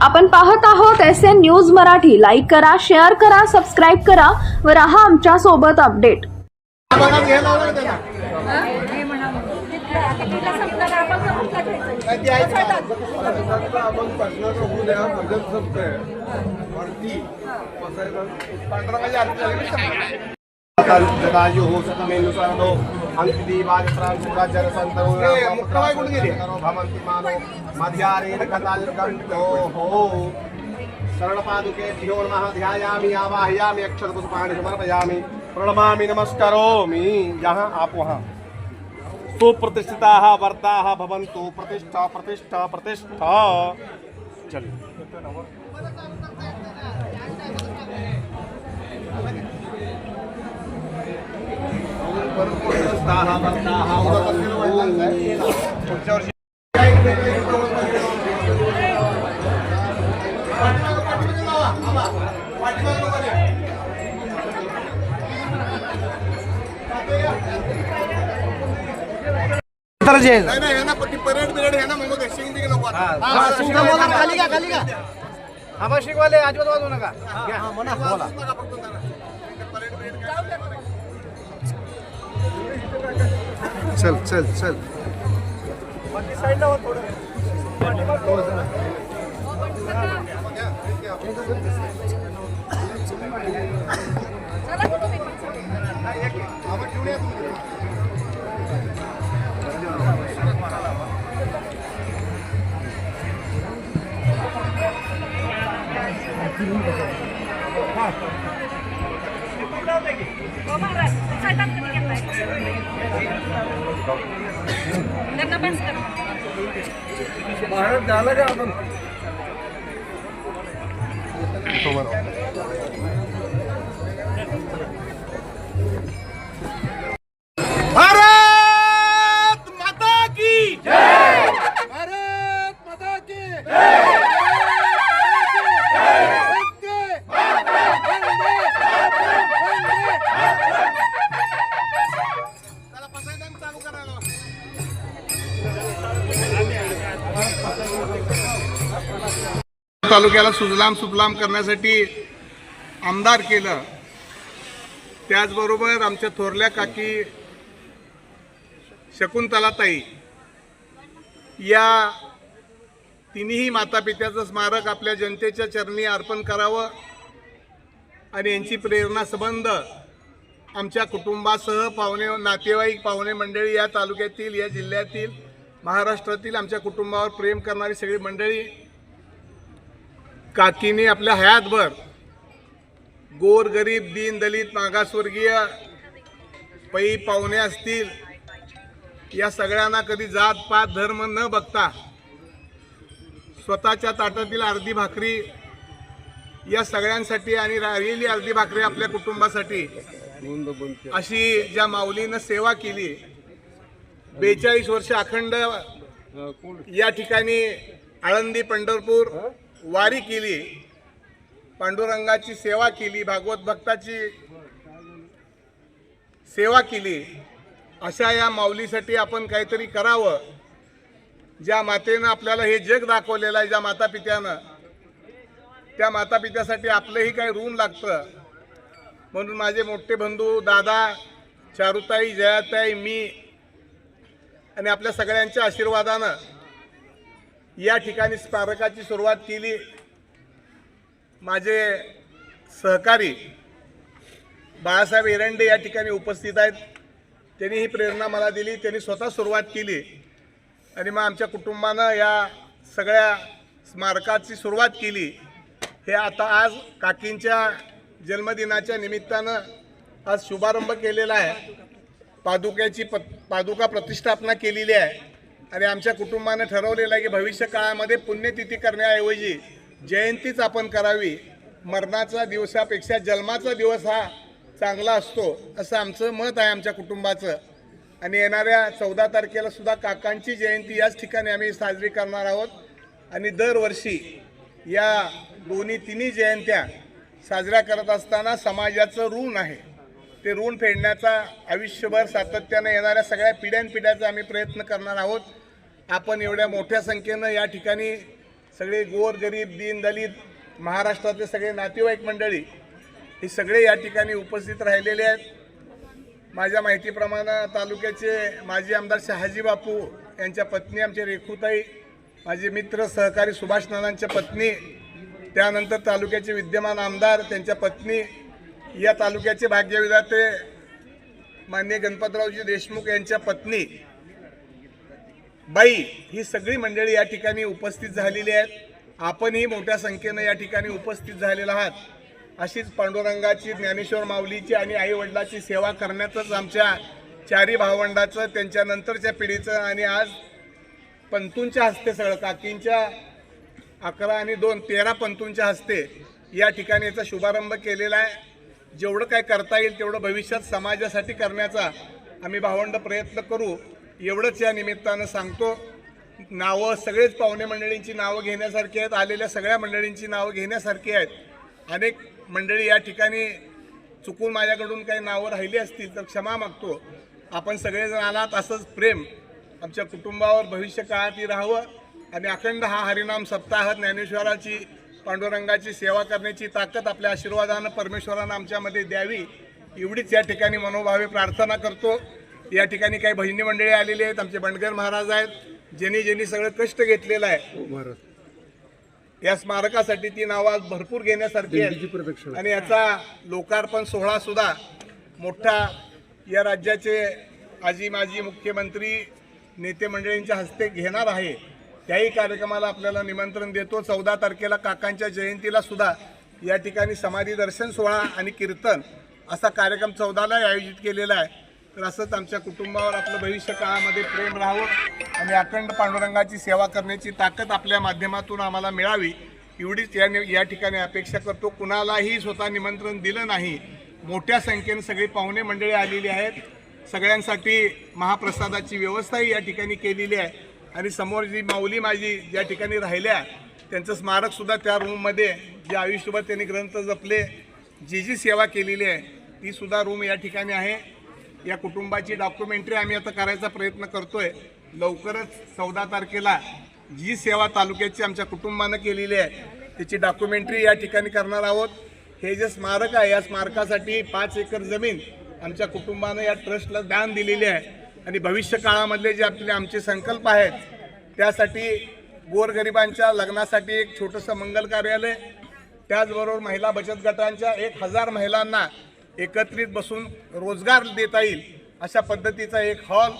आपण पाहत आहोत SN न्यूज मराठी। लाईक करा, शेअर करा, सबस्क्राइब करा व रहा आमच्या सोबत अपडेट। जटायु हो सकमेनुसारो अंकिदीवाजत्रांशुराजरसंतरो भवन्ति मानो मध्यारेण कदाजगन्तो हो शरणपादुकेभ्यो नमः ध्यायामि आवाहयामि अक्षतपुष्पाणि समर्पयामि प्रणमामि नमस्करोमि। जहाँ आप वहाँ सुप्रतिष्ठिताः वर्ताः भवन्तु। प्रतिष्ठा प्रतिष्ठा प्रतिष्ठा। चलिए परेड बिरेड है ना मग सिंग बिंग नको खाली का आवाशिक वाले अजिबात वाजवू नका। म्हणा बोला चल चल चल बाकी साइडला हो थोडं भारत झालं का आपण भारत माता की जय। भारत माता की जय। तालुक्याला सुजलाम सुफलाम करण्यासाठी आमदार केलं। त्याचबरोबर आमच्या थोरल्या काकी शकुंतलाताई या तिन्ही मातापित्याचं स्मारक आपल्या जनतेच्या चरणी अर्पण करावं आणि यांची प्रेरणा संबंध आमच्या कुटुंबासह पाहुणे नातेवाईक पाहुणे मंडळी या तालुक्यातील या जिल्ह्यातील महाराष्ट्रातील आमच्या कुटुंबावर प्रेम करणारी सगळी मंडळी काकीने आपल्या हयातभर गोर गरीब दीन दलित मागासवर्गीय पै पाहुणे असतील या सगळ्यांना कधी जात पात धर्म न बघता स्वतःच्या ताटातील अर्धी भाकरी या सगळ्यांसाठी आणि राहिलेली अर्धी भाकरी आपल्या कुटुंबासाठी अशी ज्या माऊलीनं सेवा केली 42 वर्ष अखंड या ठिकाणी आळंदी पंढरपूर वारी केली, पांडुरंगाची सेवा केली, भागवत भक्ताची सेवा केली। अशा या माऊलीसाठी आपण काहीतरी करावं। ज्या मातेनं आपल्याला हे जग दाखवलेलं आहे, ज्या मातापित्यानं, त्या मातापित्यासाठी आपलंही काही ऋण लागतं। म्हणून माझे मोठे बंधू दादा चारुताई जयाताई मी आणि आपल्या सगळ्यांच्या आशीर्वादानं या ठिकाणी स्मारकाची सुरुवात केली। माझे सहकारी बाळासाहेब एरंडे या ठिकाणी उपस्थित आहेत। त्यांनी ही प्रेरणा मला दिली, त्यांनी स्वतः सुरुवात केली आणि मग आमच्या कुटुंबानं या सगळ्या स्मारकाची सुरुवात केली। हे आता आज काकींच्या जन्मदिनाच्या निमित्तानं आज शुभारंभ केलेला आहे। पादुका प्रतिष्ठापना केलेली आहे आणि आमच्या कुटुंबाने ठरवलेलं आहे की भविष्य काळामध्ये पुण्यतिथी करण्याऐवजी जयंतीच आपण करावी। मरणाचा दिवसापेक्षा जन्माचा दिवस हा चांगला असतो असं आमचं मत आहे आमच्या कुटुंबाचं। आणि येणाऱ्या 14 तारखेला सुद्धा काकांची जयंती याच ठिकाणी आम्ही साजरी करणार आहोत आणि दरवर्षी या तिन्ही जयंत्या साजऱ्या करत असताना समाजाचं ऋण आहे ते ऋण फेडण्याचा आयुष्यभर सातत्याने येणाऱ्या सगळ्या पिढ्यानपिढ्याचा आम्ही प्रयत्न करणार आहोत। आपण एवढ्या मोठ्या संख्येनं या ठिकाणी सगळे गोर गरीब दीन दलित महाराष्ट्रातले सगळे नातेवाईक मंडळी हे सगळे या ठिकाणी उपस्थित राहिलेले आहेत। माझ्या माहितीप्रमाणे तालुक्याचे माजी आमदार शहाजी बापू यांच्या पत्नी आमचे रेखुताई, माझे मित्र सहकारी सुभाष नानांच्या पत्नी, त्यानंतर तालुक्याचे विद्यमान आमदार त्यांच्या पत्नी, या तालुक्याचे भाग्यविधाते माननीय गणपतरावजी देशमुख यांच्या पत्नी बाई, ही सगळी मंडळी या ठिकाणी उपस्थित झालेली आहेत। आपणही मोठ्या संख्येनं या ठिकाणी उपस्थित झालेला आहात। अशीच पांडुरंगाची, ज्ञानेश्वर माऊलीची आणि आई वडिलाची सेवा करण्याचंच आमच्या चारी भावंडाचं, त्यांच्या नंतरच्या पिढीचं आणि आज पंतूंच्या हस्ते सगळं काकींच्या 11 आणि 2 13 पंतूंच्या हस्ते या ठिकाणी याचा शुभारंभ केलेला आहे। जेवढं काय करता येईल तेवढं भविष्यात समाजासाठी करण्याचा आम्ही भावंड प्रयत्न करू, एवढंच या निमित्तानं सांगतो। नावं सगळेच पाहुणे मंडळींची नावं घेण्यासारखी आहेत, आलेल्या सगळ्या मंडळींची नावं घेण्यासारखी आहेत। अनेक मंडळी या ठिकाणी चुकून माझ्याकडून काही नावं राहिली असतील तर क्षमा मागतो। आपण सगळेजण आलात, असंच प्रेम आमच्या कुटुंबावर भविष्य काळातही राहावं आणि अखंड हा हरिनाम सप्ताह ज्ञानेश्वराची, पांडुरंगाची सेवा करण्याची ताकद आपल्या आशीर्वादानं परमेश्वरानं आमच्यामध्ये द्यावी, एवढीच या ठिकाणी मनोभावे प्रार्थना करतो। या ठिकाणी काही भजनी मंडळी आलेली आहेत, आमचे बंडगर महाराज आहेत, ज्यांनी सगळं कष्ट घेतलेलं आहे या स्मारकासाठी। ती नावं आज भरपूर घेण्यासारखी आहेत आणि याचा लोकार्पण सोहळा सुद्धा मोठा या राज्याचे आजी माजी मुख्यमंत्री नेते मंडळींच्या हस्ते घेणार आहे। त्याही कार्यक्रमाला आपल्याला निमंत्रण देतो। 14 तारखेला काकांच्या जयंतीला सुद्धा या ठिकाणी समाधी दर्शन सोहळा आणि कीर्तन असा कार्यक्रम 14ला आयोजित केलेला आहे। तर असंच आमच्या कुटुंबावर आपलं भविष्य काळामध्ये प्रेम राहावं आणि अखंड पांडुरंगाची सेवा करण्याची ताकद आपल्या माध्यमातून आम्हाला मिळावी, एवढीच या ठिकाणी अपेक्षा करतो। कुणालाही स्वतः निमंत्रण दिलं नाही, मोठ्या संख्येने सगळी पाहुणे मंडळी आलेली आहेत। सगळ्यांसाठी महाप्रसादाची व्यवस्थाही या ठिकाणी केलेली आहे आणि समोर जी माऊली माझी ज्या ठिकाणी राहिल्या त्यांचं स्मारकसुद्धा त्या रूममध्ये, जे आयुष्यभर त्यांनी ग्रंथ जपले, जी सेवा केलेली आहे ती सुद्धा रूम या ठिकाणी आहे। या कुटुंबाची डॉक्युमेंटरी आम्ही आता करायचा प्रयत्न करतोय। लवकरच 14 तारखेला जी सेवा तालुक्याची आमच्या कुटुंबानं केलेली आहे त्याची डॉक्युमेंटरी या ठिकाणी करणार आहोत। हे जे स्मारक आहे या स्मारकासाठी 5 एकर जमीन आमच्या कुटुंबानं या ट्रस्टला दान दिलेली आहे आणि भविष्य काळामधले जे आमचे संकल्प आहेत त्यासाठी गोरगरिबांच्या लग्नासाठी एक छोटंसं मंगल कार्यालय, त्याचबरोबर महिला बचत गटांच्या 1000 महिलांना एकत्रित बसून रोजगार देता येईल अशा पद्धतीचा एक हॉल,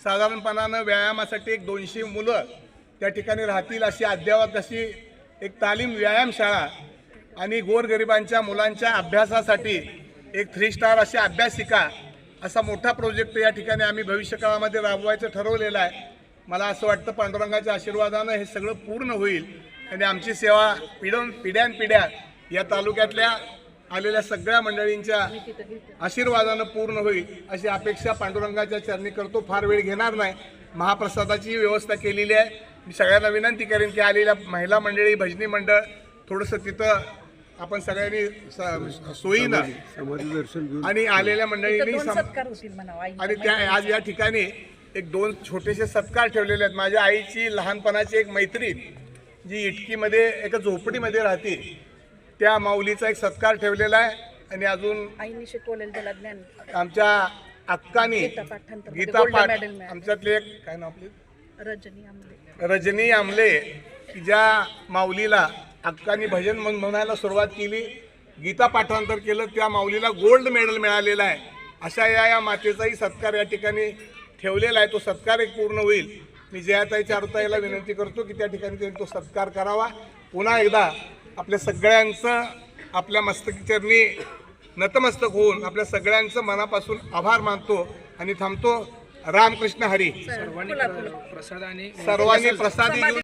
साधारणपणानं व्यायामासाठी एक 200 मुलं त्या ठिकाणी राहतील अशी अद्ययावत अशी एक तालीम व्यायामशाळा आणि गोरगरिबांच्या मुलांच्या अभ्यासासाठी एक 3 स्टार अशी अभ्यासिका असा मोठा प्रोजेक्ट या ठिकाणी आम्ही भविष्यकाळामध्ये राबवायचं ठरवलेलं आहे। मला असं वाटतं पांडुरंगाच्या आशीर्वादानं हे सगळं पूर्ण होईल आणि आमची सेवा पिढ्यानपिढ्या या तालुक्यातल्या आलेल्या सगळ्या मंडळींच्या आशीर्वादानं पूर्ण होईल अशी अपेक्षा पांडुरंगाच्या चरणी करतो। फार वेळ घेणार नाही, महाप्रसादाची व्यवस्था केलेली आहे। मी सगळ्यांना विनंती करेन की आलेल्या महिला मंडळी, भजनी मंडळ थोडंसं तिथं आपण सगळ्यांनी सोयीनं आणि आलेल्या मंडळींनी आणि त्या आज या ठिकाणी एक 2 छोटेसे सत्कार ठेवलेले आहेत। माझ्या आईची लहानपणाची एक मैत्रीण जी इटकीमध्ये एका झोपडीमध्ये राहते, त्या माऊलीचा एक सत्कार ठेवलेला आहे आणि अजून आईने शिकवलेलं ज्ञान आमच्या अक्कानी गीता पाठ, आमच्यातले एक काय नाव आपले रजनी आमले, की ज्या माऊलीला अक्कानी भजन म्हणायला सुरुवात केली, गीता पाठांतर केलं, त्या माऊलीला गोल्ड मेडल मिळालेलं आहे। अशा या मातेचाही सत्कार या ठिकाणी ठेवलेला आहे। तो सत्कार एक पूर्ण होईल। मी जयाताई चारुताईला विनंती करतो की त्या ठिकाणी त्यांनी तो सत्कार करावा। पुन्हा एकदा आपल्या सगळ्यांचं आपल्या मस्तकीचरणी नतमस्तक होऊन आपल्या सगळ्यांचं मनापासून आभार मानतो आणि थांबतो। रामकृष्ण हरी। सर्वांनी प्रसादी घेऊन